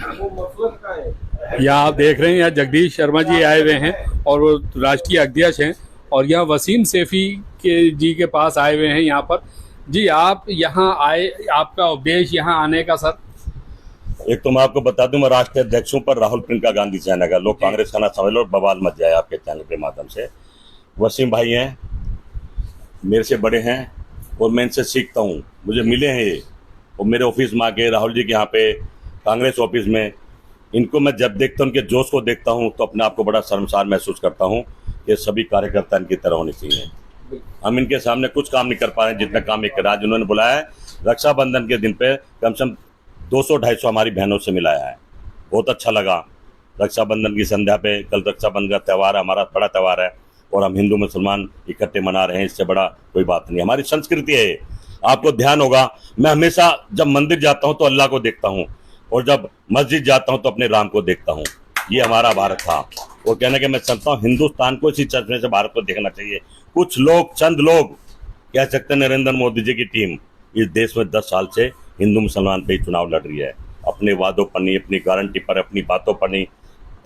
यहाँ आप देख रहे हैं, यहाँ जगदीश शर्मा जी आए हुए हैं और वो राष्ट्रीय अध्यक्ष हैं, और यहाँ वसीम सैफी के जी के पास आए हुए हैं यहाँ पर। जी, आप यहाँ आए, आपका उद्देश्य यहाँ आने का सर? एक तो मैं आपको बता दूं, मैं राष्ट्रीय अध्यक्ष हूं, पर राहुल प्रियंका गांधी सेना का, लोग कांग्रेस का ना समझ लो और बवाल मच जाए आपके चैनल के माध्यम से। वसीम भाई हैं, मेरे से बड़े हैं और मैं इनसे सीखता हूं, मुझे मिले हैं ये, और मेरे ऑफिस में आके, राहुल जी के यहाँ पे कांग्रेस ऑफिस में, इनको मैं जब देखता हूं, उनके जोश को देखता हूं, तो अपने आप को बड़ा शर्मसार महसूस करता हूं कि सभी कार्यकर्ता इनकी तरह होने चाहिए। हम इनके सामने कुछ काम नहीं कर पा रहे हैं जितना काम एक आज उन्होंने बुलाया है। रक्षाबंधन के दिन पे कम से कम 200-250 हमारी बहनों से मिलाया है, बहुत अच्छा लगा। रक्षाबंधन की संध्या पे, कल रक्षाबंधन का त्यौहार है, हमारा बड़ा त्यौहार है, और हम हिंदू मुसलमान इकट्ठे मना रहे हैं, इससे बड़ा कोई बात नहीं। हमारी संस्कृति है। आपको ध्यान होगा, मैं हमेशा जब मंदिर जाता हूं तो अल्लाह को देखता हूं, और जब मस्जिद जाता हूं तो अपने राम को देखता हूं। ये हमारा भारत था, और कहने के मैं समझता हूँ हिंदुस्तान को इसी चश्मे से भारत को देखना चाहिए। कुछ लोग, चंद लोग कह सकते हैं नरेंद्र मोदी जी की टीम इस देश में 10 साल से हिंदू मुसलमान पे ही चुनाव लड़ रही है, अपने वादों पर नहीं, अपनी गारंटी पर, अपनी बातों पर नहीं।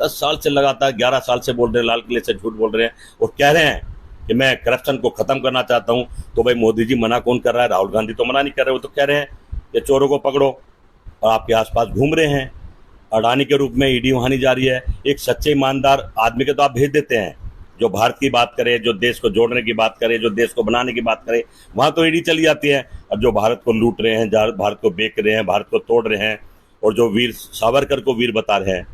10 साल से लगातार, 11 साल से बोल रहे हैं, लाल किले से झूठ बोल रहे हैं, और कह रहे हैं कि मैं करप्शन को खत्म करना चाहता हूं। तो भाई मोदी जी मना कौन कर रहा है? राहुल गांधी तो मना नहीं कर रहे, वो तो कह रहे हैं कि चोरों को पकड़ो, और आपके आसपास घूम रहे हैं। अडानी के रूप में ईडी वहां नहीं जा रही है। एक सच्चे ईमानदार आदमी के तो आप भेज देते हैं, जो भारत की बात करे, जो देश को जोड़ने की बात करे, जो देश को बनाने की बात करे, वहां तो ईडी चली जाती है। अब जो भारत को लूट रहे हैं, भारत को बेच रहे हैं, भारत को तोड़ रहे हैं, और जो वीर सावरकर को वीर बता रहे हैं,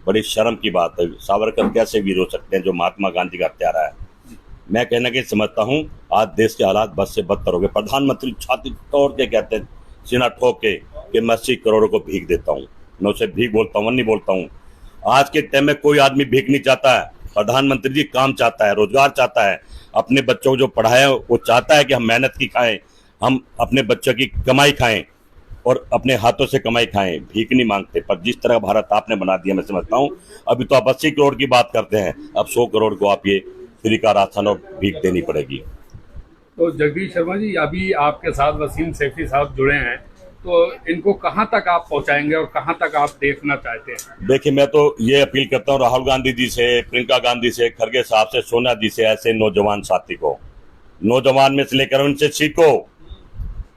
बड़ी शर्म की बात है। सावरकर कैसे वीर हो सकते हैं जो महात्मा गांधी का हत्यारा है? मैं कहना कि समझता हूं आज देश के हालात बद से बदतर हो गए। प्रधानमंत्री छाती तोड़ के कहते हैं, सीना ठोक के, कि मैं 80 करोड़ को भीख देता हूं। मैं उसे भीख बोलता हूं, नहीं बोलता हूं। आज के टाइम में कोई आदमी भीख नहीं चाहता है। प्रधानमंत्री जी काम चाहता है, रोजगार चाहता है, अपने बच्चों को जो पढ़ाया वो चाहता है कि हम मेहनत की खाएं, हम अपने बच्चों की कमाई खाएं और अपने हाथों से कमाई खाएं, भीख नहीं मांगते। पर जिस तरह भारत आपने बना दिया, मैं समझता हूं अभी तो आप 80 करोड़ की बात करते हैं, अब 100 करोड़ को आप ये फ्री का राशन और भीख देनी पड़ेगी। तो जगदीश शर्मा जी, अभी आपके साथ वसीम सैफी साहब जुड़े हैं, तो इनको कहाँ तक आप पहुंचाएंगे और कहाँ तक आप देखना चाहते हैं? देखिए, मैं तो ये अपील करता हूँ राहुल गांधी जी से, प्रियंका गांधी से, खड़गे साहब से, सोनिया जी से, ऐसे नौजवान साथी को, नौजवान में से लेकर उनसे सीखो।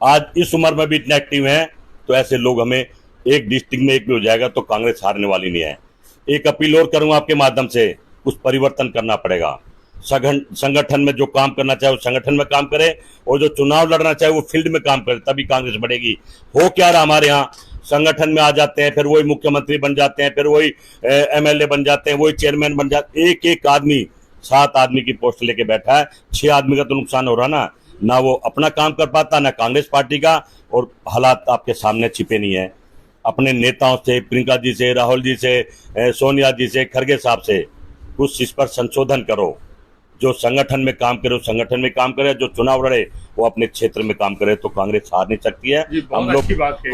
आज इस उम्र में भी इतने एक्टिव हैं, तो ऐसे लोग, हमें एक डिस्ट्रिक्ट में एक भी हो जाएगा तो कांग्रेस हारने वाली नहीं है। एक अपील और करूंगा आपके माध्यम से, कुछ परिवर्तन करना पड़ेगा। संगठन में जो काम करना चाहे वो संगठन में काम करे, और जो चुनाव लड़ना चाहे वो फील्ड में काम करे, तभी कांग्रेस बढ़ेगी। हो क्या रहा हमारे यहाँ, संगठन में आ जाते हैं, फिर वही मुख्यमंत्री बन जाते हैं, फिर वही एमएलए बन जाते हैं, वही चेयरमैन बन जाते हैं। एक एक आदमी 7 आदमी की पोस्ट लेके बैठा है, 6 आदमी का तो नुकसान हो रहा ना वो अपना काम कर पाता, ना कांग्रेस पार्टी का। और हालात आपके सामने छिपे नहीं है। अपने नेताओं से, प्रियंका जी से, राहुल जी से, सोनिया जी से, खड़गे साहब से कुछ इस पर संशोधन करो। जो संगठन में काम करे वो संगठन में काम करे, जो चुनाव लड़े वो अपने क्षेत्र में काम करे, तो कांग्रेस हार नहीं सकती है।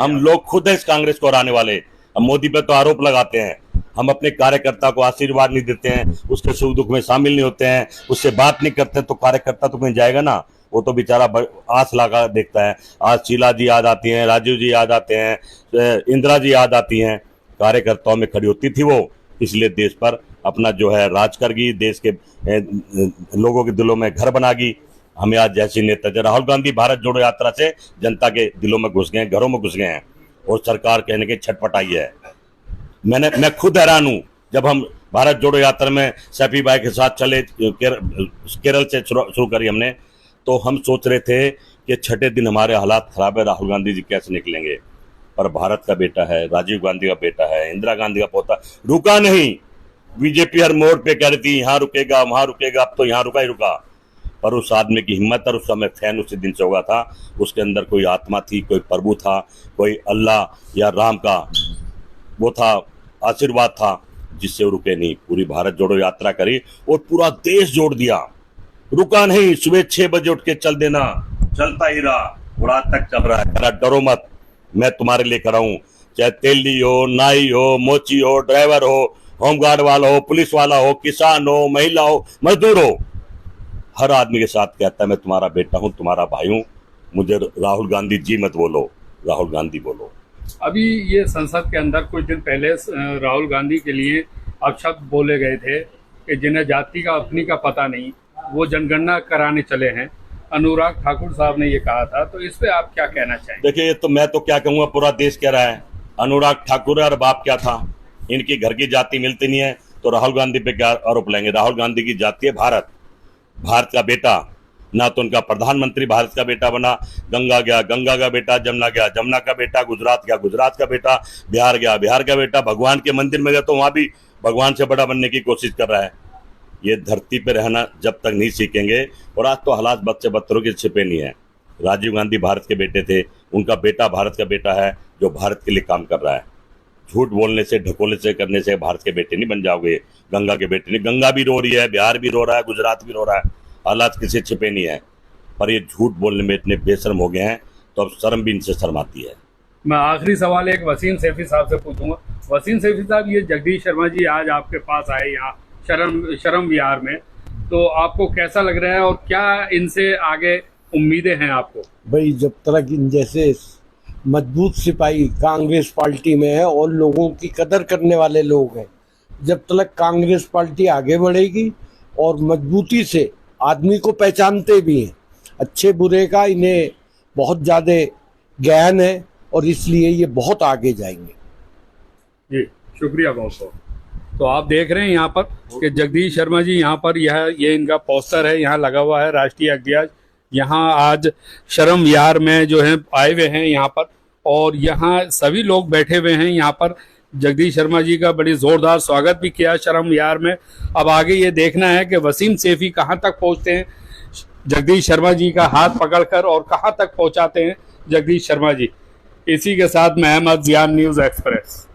हम लोग खुद है इस कांग्रेस को हराने वाले। हम मोदी पे तो आरोप लगाते हैं, हम अपने कार्यकर्ता को आशीर्वाद नहीं देते हैं, उसके सुख दुख में शामिल नहीं होते हैं, उससे बात नहीं करते, तो कार्यकर्ता तो कहीं जाएगा ना। वो तो बेचारा आस लगा देखता है। आज शीला जी याद आती हैं, राजीव जी याद आते हैं, इंदिरा जी याद आती हैं। कार्यकर्ताओं में खड़ी होती थी वो, इसलिए देश पर अपना जो है राज कर गई, देश के लोगों के दिलों में घर बना गई। हमें आज जैसी नेता, राहुल गांधी भारत जोड़ो यात्रा से जनता के दिलों में घुस गए हैं, घरों में घुस गए हैं, और सरकार कहने की छटपटाई है। मैं खुद हैरान हूं, जब हम भारत जोड़ो यात्रा में सैफी भाई के साथ चले, केरल से शुरू करी हमने, तो हम सोच रहे थे कि छठे दिन हमारे हालात खराब है, राहुल गांधी जी कैसे निकलेंगे। पर भारत का बेटा है, राजीव गांधी का बेटा है, इंदिरा गांधी का पोता, रुका नहीं। बीजेपी हर मोड़ पे कह रही थी यहाँ रुकेगा वहां रुकेगा, अब तो यहाँ रुका ही रुका। पर उस आदमी की हिम्मत, और उस समय फैन उसी दिन से होगा था, उसके अंदर कोई आत्मा थी, कोई प्रभु था, कोई अल्लाह या राम का वो था, आशीर्वाद था, जिससे वो रुके नहीं। पूरी भारत जोड़ो यात्रा करी और पूरा देश जोड़ दिया, रुका नहीं। सुबह 6 बजे उठ के चल देना, चलता ही रहा, और आज तक चल रहा है। डरो मत, मैं तुम्हारे लिए खड़ा हूं। चाहे तेली हो, नाई हो, मोची हो, ड्राइवर हो, होमगार्ड वाला हो, पुलिस वाला हो, किसान हो, महिला हो, मजदूर हो, हर आदमी के साथ कहता है मैं तुम्हारा बेटा हूं, तुम्हारा भाई हूं। मुझे राहुल गांधी जी मत बोलो, राहुल गांधी बोलो। अभी ये संसद के अंदर कुछ दिन पहले राहुल गांधी के लिए अपशब्द बोले गए थे कि जिन्हें जाति का अपनी का पता नहीं, वो जनगणना कराने चले हैं। अनुराग ठाकुर साहब ने ये कहा था, तो इस पे आप क्या कहना चाहेंगे? देखिए, तो मैं तो क्या कहूँगा, पूरा देश कह रहा है अनुराग ठाकुर है और बाप क्या था। इनकी घर की जाति मिलती नहीं है तो राहुल गांधी पे क्या आरोप लेंगे? राहुल गांधी की जाति है भारत, भारत का बेटा। ना तो उनका प्रधानमंत्री भारत का बेटा बना, गंगा गया गंगा का बेटा, जमुना गया जमुना का बेटा, गुजरात गया गुजरात का बेटा, बिहार गया बिहार का बेटा, भगवान के मंदिर में गया तो वहां भी भगवान से बड़ा बनने की कोशिश कर रहा है। ये धरती पे रहना जब तक नहीं सीखेंगे, और आज तो हालात बद से बदतरों के छिपे नहीं है। राजीव गांधी भारत के बेटे थे, उनका बेटा भारत का बेटा है जो भारत के लिए काम कर रहा है। झूठ बोलने से, ढकोले से करने से भारत के बेटे नहीं बन जाओगे, गंगा के बेटे नहीं। गंगा भी रो रही है, बिहार भी रो रहा है, गुजरात भी रो रहा है, हालात किसी छिपे नहीं है। पर ये झूठ बोलने में इतने बेशर्म हो गए हैं तो अब शर्म भी इनसे शर्माती है। मैं आखिरी सवाल एक वसीम सैफी साहब से पूछूंगा। वसीम सैफी साहब, ये जगदीश शर्मा जी आज आपके पास आए यहाँ शर्म विहार में, तो आपको कैसा लग रहा है और क्या इनसे आगे उम्मीदें हैं आपको? भाई, जब तक इन जैसे मजबूत सिपाही कांग्रेस पार्टी में है और लोगों की कदर करने वाले लोग हैं, जब तक कांग्रेस पार्टी आगे बढ़ेगी और मजबूती से आदमी को पहचानते भी हैं, अच्छे बुरे का इन्हें बहुत ज़्यादा ज्ञान है और इसलिए ये बहुत आगे जाएंगे। जी शुक्रिया बहुत बहुत। तो आप देख रहे हैं यहाँ पर कि जगदीश शर्मा जी यहाँ पर ये इनका पोस्टर है, यहाँ लगा हुआ है राष्ट्रीय अध्यक्ष। यहाँ आज शर्म विहार में जो है आए हुए हैं यहाँ पर, और यहाँ सभी लोग बैठे हुए हैं। यहाँ पर जगदीश शर्मा जी का बड़ी जोरदार स्वागत भी किया शर्म विहार में। अब आगे ये देखना है कि वसीम सैफी कहाँ तक पहुँचते हैं जगदीश शर्मा जी का हाथ पकड़कर, और कहाँ तक पहुँचाते हैं जगदीश शर्मा जी। इसी के साथ मैं अहमद जियान, न्यूज़ एक्सप्रेस।